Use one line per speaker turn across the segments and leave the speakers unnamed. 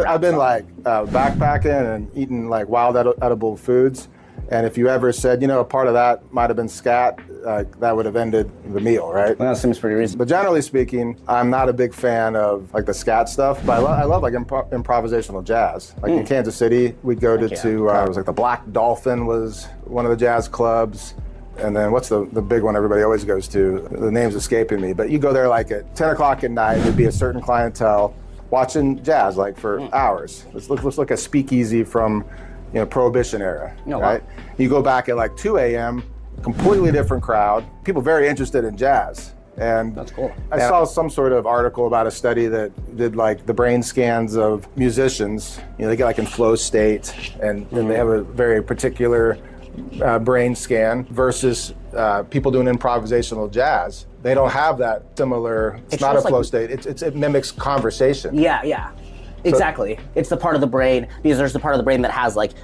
I've been like backpacking and eating like wild edible foods. And if you ever said, a part of that might have been scat, that would have ended the meal, right?
Well, that seems pretty reasonable.
But generally speaking, I'm not a big fan of like the scat stuff, but I love like improvisational jazz. Like in Kansas City, we'd go to it was like the Black Dolphin was one of the jazz clubs. And then what's the big one everybody always goes to? The name's escaping me, but you go there like at 10 o'clock at night, there'd be a certain clientele watching jazz like for hours. Let's look at Speakeasy from Prohibition era, right? Wow. You go back at like 2 a.m., completely different crowd, people very interested in jazz. And
that's cool.
I saw some sort of article about a study that did like the brain scans of musicians. They get like in flow state and they have a very particular brain scan versus people doing improvisational jazz. They don't have that similar, it's not a flow state, it mimics conversation.
Yeah. Exactly. It's the part of the brain, because there's the part of the brain that has like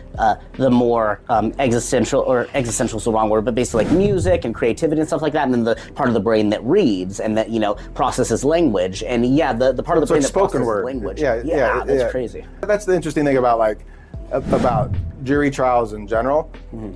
the more existential is the wrong word, but basically like music and creativity and stuff like that, and then the part of the brain that reads and that, processes language. And the part of the brain that processes language. Yeah, that's crazy.
That's the interesting thing about jury trials in general.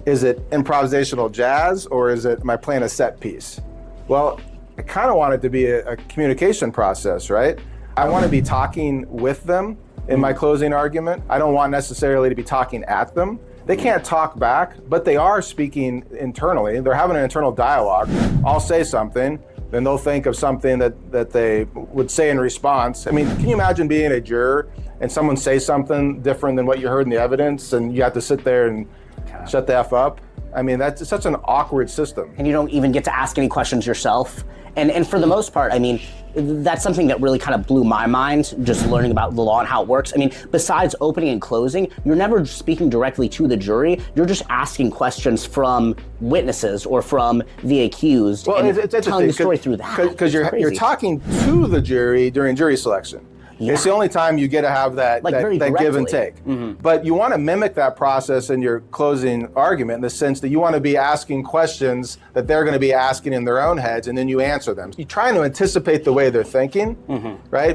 Is it improvisational jazz or am I playing a set piece? Well, I kind of want it to be a communication process, right? I want to be talking with them in my closing argument. I don't want necessarily to be talking at them. They can't talk back, but they are speaking internally. They're having an internal dialogue. I'll say something, then they'll think of something that they would say in response. I mean, can you imagine being a juror and someone say something different than what you heard in the evidence and you have to sit there and shut the F up? I mean, that's such an awkward system.
And you don't even get to ask any questions yourself. And for the most part, I mean, that's something that really kind of blew my mind, just learning about the law and how it works. I mean, besides opening and closing, you're never speaking directly to the jury. You're just asking questions from witnesses or from the accused, and telling the story through that.
Because you're talking to the jury during jury selection. Yeah. It's the only time you get to have that give and take. But you want to mimic that process in your closing argument in the sense that you want to be asking questions that they're going to be asking in their own heads, and then you answer them. You're trying to anticipate the way they're thinking, right?